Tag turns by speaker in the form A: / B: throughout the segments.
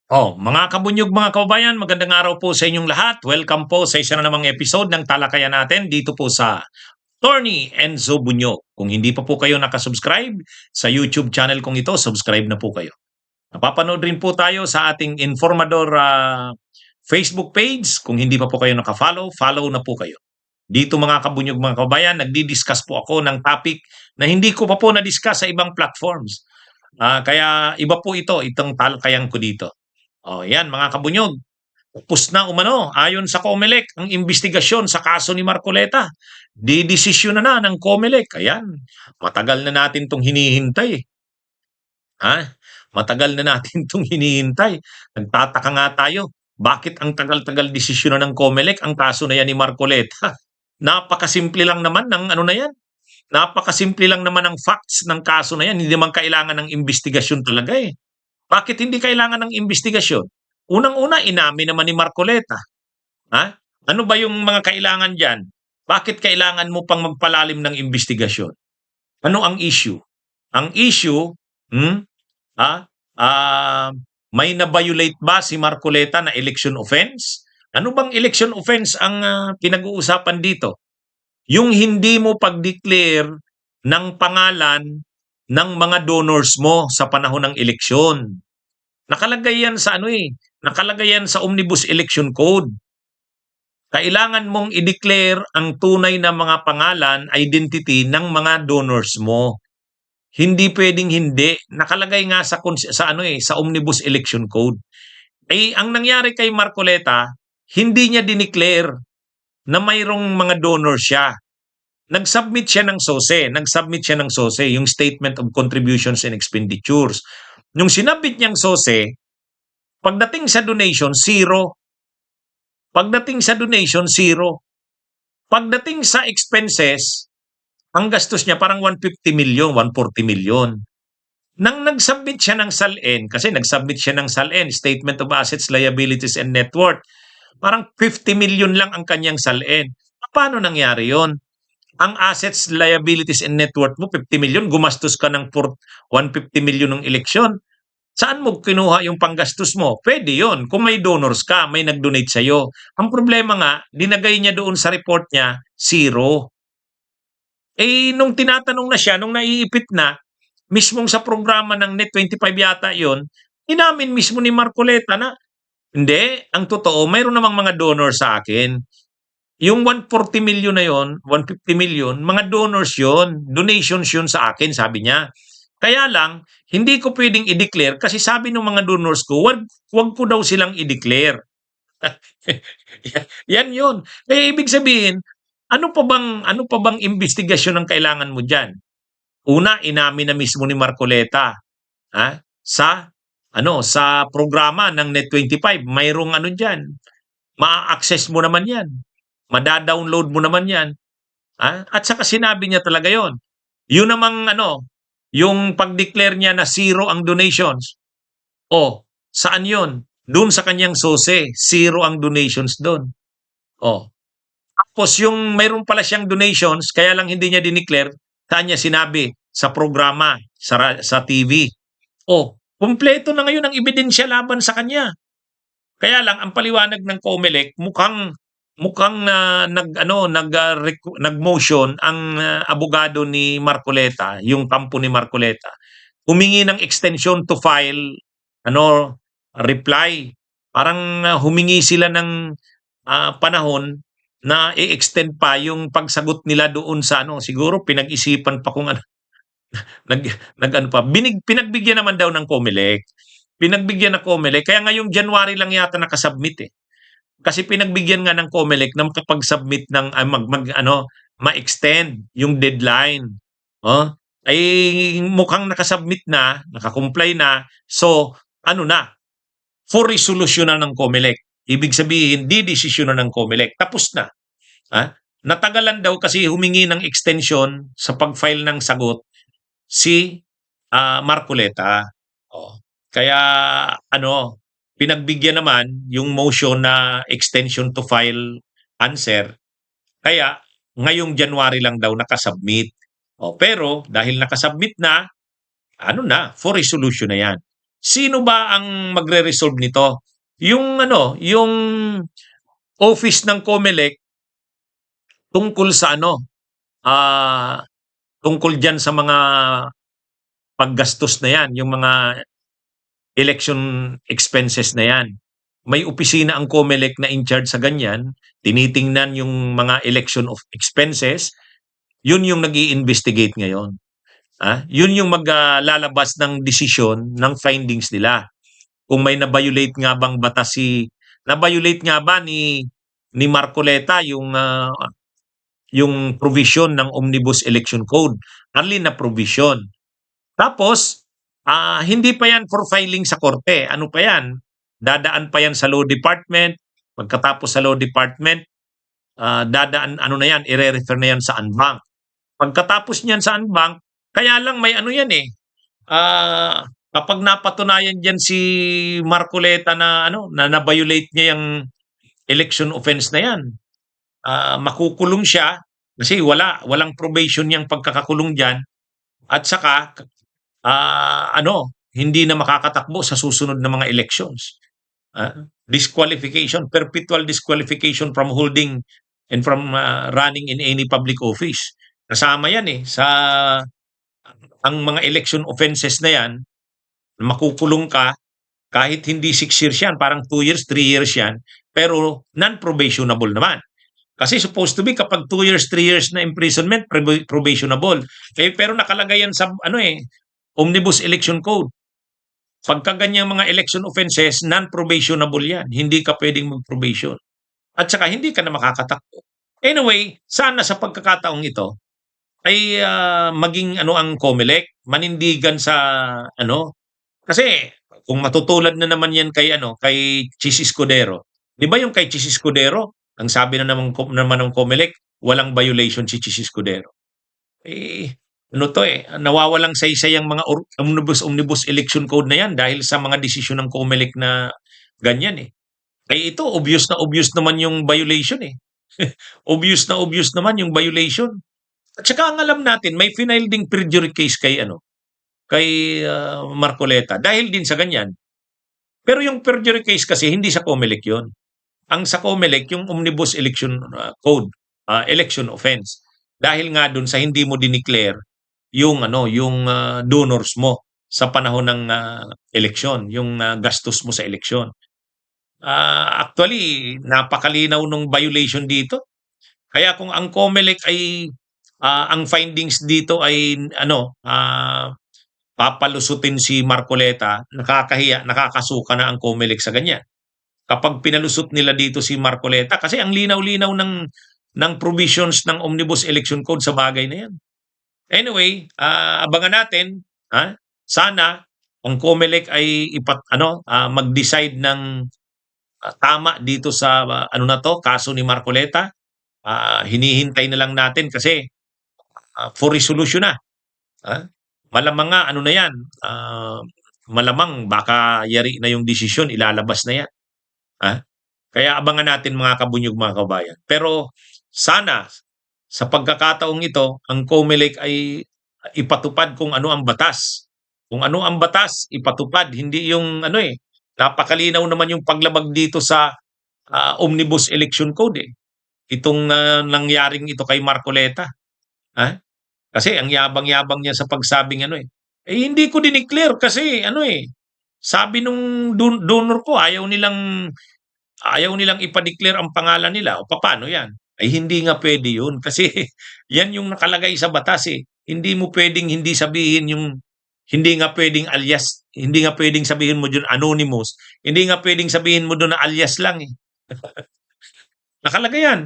A: Mga kabunyog, mga kababayan, magandang araw po sa inyong lahat. Welcome po sa isa na namang episode ng talakayan natin dito po sa Tony Enzo Bunyog. Kung hindi pa po kayo nakasubscribe sa YouTube channel kong ito, subscribe na po kayo. Napapanood rin po tayo sa ating Informador Facebook page. Kung hindi pa po kayo nakafollow, follow na po kayo. Dito mga kabunyog, mga kababayan, nagdi-discuss po ako ng topic na hindi ko pa po na-discuss sa ibang platforms. Kaya iba po itong talakayan ko dito. Yan mga kabunyog. Tapos na umano, ayon sa COMELEC, ang investigasyon sa kaso ni Marcoleta. Didesisyon na ng COMELEC. Ayan, matagal na natin itong hinihintay. Ha? Matagal na natin itong hinihintay. Nagtataka nga tayo, bakit ang tagal-tagal desisyon na ng COMELEC ang kaso na yan ni Marcoleta? Napakasimple lang naman ng ano na yan. Napakasimple lang naman ng facts ng kaso na yan. Hindi naman kailangan ng investigasyon talaga eh. Bakit hindi kailangan ng investigasyon? Unang-una, inamin naman ni Marcoleta. Ha? Ano ba yung mga kailangan dyan? Bakit kailangan mo pang magpalalim ng investigasyon? Ano ang issue? Ang issue, ha? May na-violate ba si Marcoleta na election offense? Ano bang election offense ang pinag-uusapan dito? Yung hindi mo pag-declare ng pangalan ng mga donors mo sa panahon ng eleksyon. Nakalagay yan sa nakalagay yan sa Omnibus Election Code. Kailangan mong i-declare ang tunay na mga pangalan, identity ng mga donors mo. Hindi pwedeng hindi. Nakalagay nga sa Omnibus Election Code. Ang nangyari kay Marcoleta, hindi niya dineclare na mayroong mga donor siya. Nag-submit siya ng SOSE, yung Statement of Contributions and Expenditures. Yung sinabit niyang SOSE, pagdating sa donation, zero. Pagdating sa donation, zero. Pagdating sa expenses, ang gastos niya parang 150 million, 140 million. Nang nag-submit siya ng SALN, kasi nag-submit siya ng SALN, Statement of Assets, Liabilities, and Net Worth, parang 50 million lang ang kanyang SALN. Paano nangyari yon? Ang assets, liabilities, and net worth mo, 50 million, gumastos ka ng 150 million ng eleksyon. Saan mo kinuha yung panggastos mo? Pwede yon. Kung may donors ka, may nag-donate sa'yo. Ang problema nga, dinagay niya doon sa report niya, zero. Nung tinatanong na siya, nung naiipit na, mismong sa programa ng Net25 yata yon, inamin mismo ni Marcoleta na, hindi, ang totoo, mayroon namang mga donor sa akin. Yung 140 million na yon, 150 million, mga donors yon, donations yun sa akin, sabi niya. Kaya lang, hindi ko pwedeng i-declare kasi sabi ng mga donors ko, wag ko daw silang i-declare. Yan yun. Kaya ibig sabihin, ano pa bang investigasyon ang kailangan mo diyan? Una, inamin na mismo ni Marcoleta, sa programa ng Net25, mayroong ano diyan. Ma-access mo naman 'yan. Mada-download mo naman 'yan. At saka sinabi niya talaga 'yon. Yun namang yung pag-declare niya na zero ang donations. Saan 'yon? Doon sa kanyang SOSE, zero ang donations doon. Tapos yung mayroon pala siyang donations, kaya lang hindi niya dineclare, saan niya sinabi? Sa programa, sa TV. Kumpleto na ngayon ang ebidensya laban sa kanya. Kaya lang ang paliwanag ng COMELEC mukhang nag-motion ang abogado ni Marcoleta, yung kampo ni Marcoleta. Humingi ng extension to file reply. Parang humingi sila ng panahon na i-extend pa yung pagsagot nila doon sa siguro pinag-isipan pa kung ano. Pinagbigyan naman daw ng COMELEC. Pinagbigyan ng COMELEC kaya ngayong January lang yata nakasubmit eh. Kasi pinagbigyan nga ng COMELEC na makapag-submit ng ma-extend yung deadline. Mukhang nakasubmit na, nakakomply na. So, for resolution na ng COMELEC. Ibig sabihin, di-desisyon na ng COMELEC. Tapos na. Natagalan daw kasi humingi ng extension sa pag-file ng sagot si Marcoleta. Kaya pinagbigyan naman yung motion na extension to file answer. Kaya ngayong January lang daw nakasubmit. Pero dahil nakasubmit na, for resolution na yan. sino ba ang magre-resolve nito? Yung ano, yung office ng COMELEC tungkol sa ano, ah, tungkol diyan sa mga paggastos na 'yan, yung mga election expenses na 'yan. May opisina ang COMELEC na in charge sa ganyan, tinitingnan yung mga election of expenses, yun yung nag-i-investigate ngayon. Yun yung lalabas ng desisyon ng findings nila. Kung may na-violate nga bang batas na-violate nga ba ni Marcoleta yung provision ng Omnibus Election Code, early na provision. Tapos, hindi pa yan for filing sa korte. Ano pa yan? Dadaan pa yan sa Law Department. Pagkatapos sa Law Department, dadaan, ano na yan, ire-refer na yan sa Anbank. Pagkatapos niyan sa Anbank, kaya lang may ano yan eh, kapag napatunayan diyan si Marcoleta na ano, na na-violate niya yung election offense na yan, makukulong siya kasi walang probation yung pagkakakulong diyan at saka ano, hindi na makakatakbo sa susunod na mga elections. Disqualification, perpetual disqualification from holding and from running in any public office. Kasama yan eh sa ang mga election offenses na yan, makukulong ka kahit hindi 6 years yan, parang 2 years, 3 years yan, pero non-probationable naman. Kasi supposed to be kapag 2 years, 3 years na imprisonment, probationable. Pero nakalagay yan sa ano eh, Omnibus Election Code. Pagka ganyang mga election offenses, non-probationable yan. Hindi ka pwedeng mag-probation. At saka hindi ka na makakatakbo. Anyway, sana sa pagkakataong ito ay maging ano ang COMELEC, manindigan sa ano, kasi kung matutulad na naman yan kay Chis Escudero. 'Di ba yung kay Chis Escudero, ang sabi na naman ng COMELEC, walang violation si Chis Escudero. Eh, ano to eh, nawawalang saysay ang mga omnibus election code na yan dahil sa mga desisyon ng COMELEC na ganyan eh. Ito, obvious naman yung violation eh. Obvious naman yung violation. At saka ang alam natin, may final ding perjury case kay Marcoleta dahil din sa ganyan. Pero yung perjury case kasi hindi sa COMELEC yun. Ang sa COMELEC yung Omnibus Election Code, election offense. Dahil nga dun sa hindi mo dineclare yung donors mo sa panahon ng eleksyon, yung gastos mo sa eleksyon. Actually, napakalinaw nung violation dito. Kaya kung ang COMELEC ay ang findings dito ay papalusutin si Marcoleta, nakakahiya, nakakasuka na ang COMELEC sa ganyan. Kapag pinalusot nila dito si Marcoleta, kasi ang linaw-linaw ng provisions ng Omnibus Election Code sa bagay na yan. Anyway, abangan natin, sana ang COMELEC ay mag-decide ng tama dito sa na to, kaso ni Marcoleta. Hinihintay na lang natin kasi for resolution na. Malamang nga ano na yan, malamang baka yari na yung desisyon, ilalabas na yan. Kaya abangan natin mga kabunyog, mga kabayan. Pero sana sa pagkakataong ito, ang COMELEC ay ipatupad kung ano ang batas. Kung ano ang batas, ipatupad. Hindi yung napakalinaw naman yung paglabag dito sa Omnibus Election Code eh. Itong nangyaring ito kay Marcoleta. Kasi ang yabang-yabang niya sa pagsabing hindi ko dineclare kasi sabi nung donor ko ayaw nilang ipa-declare ang pangalan nila. O paano yan? Ay hindi nga pwede yun kasi yan yung nakalagay sa batas eh. Hindi mo pwedeng hindi sabihin hindi nga pwedeng alias, hindi nga pwedeng sabihin mo doon anonymous, hindi nga pwedeng sabihin mo doon na alias lang eh. Nakalagay yan.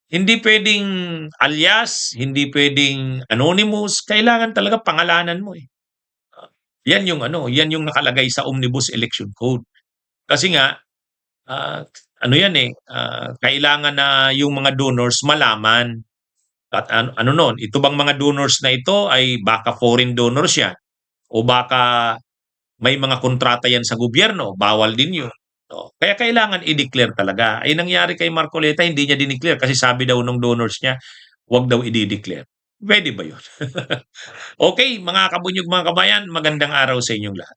A: Hindi pwedeng alias, hindi pwedeng anonymous, kailangan talaga pangalanan mo eh. Yan yung nakalagay sa Omnibus Election Code. Kasi nga yan eh, kailangan na yung mga donors malaman at ito bang mga donors na ito ay baka foreign donors yan o baka may mga kontrata yan sa gobyerno, bawal din yun. Kaya kailangan i-declare talaga. Ay nangyari kay Marcoleta, hindi niya dineclare kasi sabi daw ng donors niya, wag daw i-declare. Pwede ba yun? Okay, mga kabunyog, mga kabayan, magandang araw sa inyong lahat.